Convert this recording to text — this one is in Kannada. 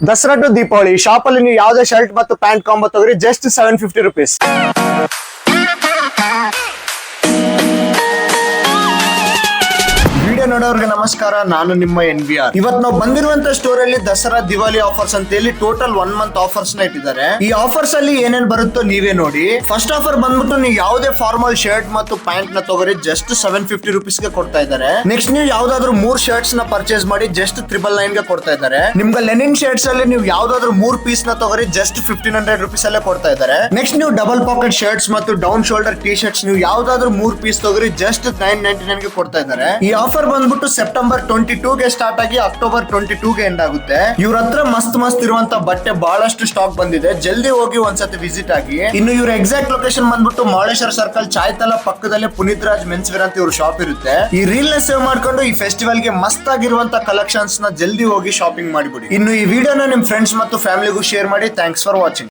ದಸರಾ ಟು ದೀಪಾವಳಿ ಶಾಪ್ ಅಲ್ಲಿ ನೀವು ಯಾವುದೇ ಶರ್ಟ್ ಮತ್ತು ಪ್ಯಾಂಟ್ ಕಾಂಬೋ ತಗೋರಿ ಜಸ್ಟ್ 750 rupees. ವಿಡಿಯೋ ನೋಡೋರ್ಗೆ ನಮಸ್ಕಾರ, ನಾನು ನಿಮ್ಮ NBR. ಇವತ್ತು ನಾವು ಬಂದಿರುವಂತ ಸ್ಟೋರ್ ಅಲ್ಲಿ ದಸರಾ ದಿವಾಲಿ ಆಫರ್ಸ್ ಅಂತ ಹೇಳಿ ಟೋಟಲ್ 1 month ಆಫರ್ಸ್ ನ ಇಟ್ಟಿದ್ದಾರೆ. ಈ ಆಫರ್ಸ್ ಅಲ್ಲಿ ಏನೇನ್ ಬರುತ್ತೋ ನೀವೇ ನೋಡಿ. ಫಸ್ಟ್ ಆಫರ್ ಬಂದ್ಬಿಟ್ಟು ನೀವು ಯಾವುದೇ ಫಾರ್ಮಲ್ ಶರ್ಟ್ ಮತ್ತು ಪ್ಯಾಂಟ್ ನ ತಗೋರಿ ಜಸ್ಟ್ 750 rupees ಗೆ ಕೊಡ್ತಾ ಇದ್ದಾರೆ. ನೆಕ್ಸ್ಟ್ ನೀವು ಯಾವ್ದಾದ್ರು 3 ಶರ್ಟ್ಸ್ ನ ಪರ್ಚೇಸ್ ಮಾಡಿ ಜಸ್ಟ್ 999 ಗೆ ಕೊಡ್ತಾ ಇದ್ದಾರೆ. ನಿಮ್ಗೆ ಲೆನಿನ್ ಶರ್ಟ್ಸ್ ಅಲ್ಲಿ ನೀವು ಯಾವ್ದಾದ್ರು 3 ಪೀಸ್ ನ ತಗೋರಿ ಜಸ್ಟ್ 1500 rupees ಅಲ್ಲೇ ಕೊಡ್ತಾ ಇದ್ದಾರೆ. ನೆಕ್ಸ್ಟ್ ನೀವು ಡಬಲ್ ಪಾಕೆಟ್ ಶರ್ಟ್ಸ್ ಮತ್ತು ಡೌನ್ ಶೋಲ್ಡರ್ ಟಿ ಶರ್ಟ್ಸ್ ನೀವು ಯಾವ್ದಾದ್ರು 3 ಪೀಸ್ ತಗೋರಿ ಜಸ್ಟ್ 999 ಗೆ ಕೊಡ್ತಾ ಇದ್ದಾರೆ. ಈ ಆಫರ್ ಬಂದ್ಬಿಟ್ಟು ಸೆಪ್ಟೆಂಬರ್ 22 ಗೆ ಸ್ಟಾರ್ಟ್ ಆಗಿ ಅಕ್ಟೋಬರ್ 22 ಗೆ ಎಂಡ್ ಆಗುತ್ತೆ. ಇವ್ರ ಹತ್ರ ಮಸ್ತ್ ಇರುವಂತ ಬಟ್ಟೆ ಬಹಳಷ್ಟು ಸ್ಟಾಕ್ ಬಂದಿದೆ, ಜಲ್ದಿ ಹೋಗಿ ಒಂದ್ಸತಿ ವಿಸಿಟ್ ಆಗಿ. ಇನ್ನು ಇವ್ರ ಎಕ್ಸಾಕ್ಟ್ ಲೊಕೇಶನ್ ಬಂದ್ಬಿಟ್ಟು ಮಾಳೇಶ್ವರ ಸರ್ಕಲ್ ಚಾಯ್ತಲ ಪಕ್ಕದಲ್ಲೇ ಪುನೀತ್ ರಾಜ್ ಮೆನ್ಸ್ ವೇರ್ ಅಂತ ಇವ್ರ ಶಾಪ್ ಇರುತ್ತೆ. ಈ ರೀಲ್ ನ ಸೇವ್ ಮಾಡ್ಕೊಂಡು ಈ ಫೆಸ್ಟಿವಲ್ ಗೆ ಮಸ್ತ್ ಆಗಿರುವಂತ ಕಲೆಕ್ಷನ್ಸ್ ನ ಜಲ್ದಿ ಹೋಗಿ ಶಾಪಿಂಗ್ ಮಾಡಿಬಿಡಿ. ಇನ್ನು ಈ ವಿಡಿಯೋನ ನಿಮ್ ಫ್ರೆಂಡ್ಸ್ ಮತ್ತು ಫ್ಯಾಮಿಲಿಗೂ ಶೇರ್ ಮಾಡಿ. Thanks for watching.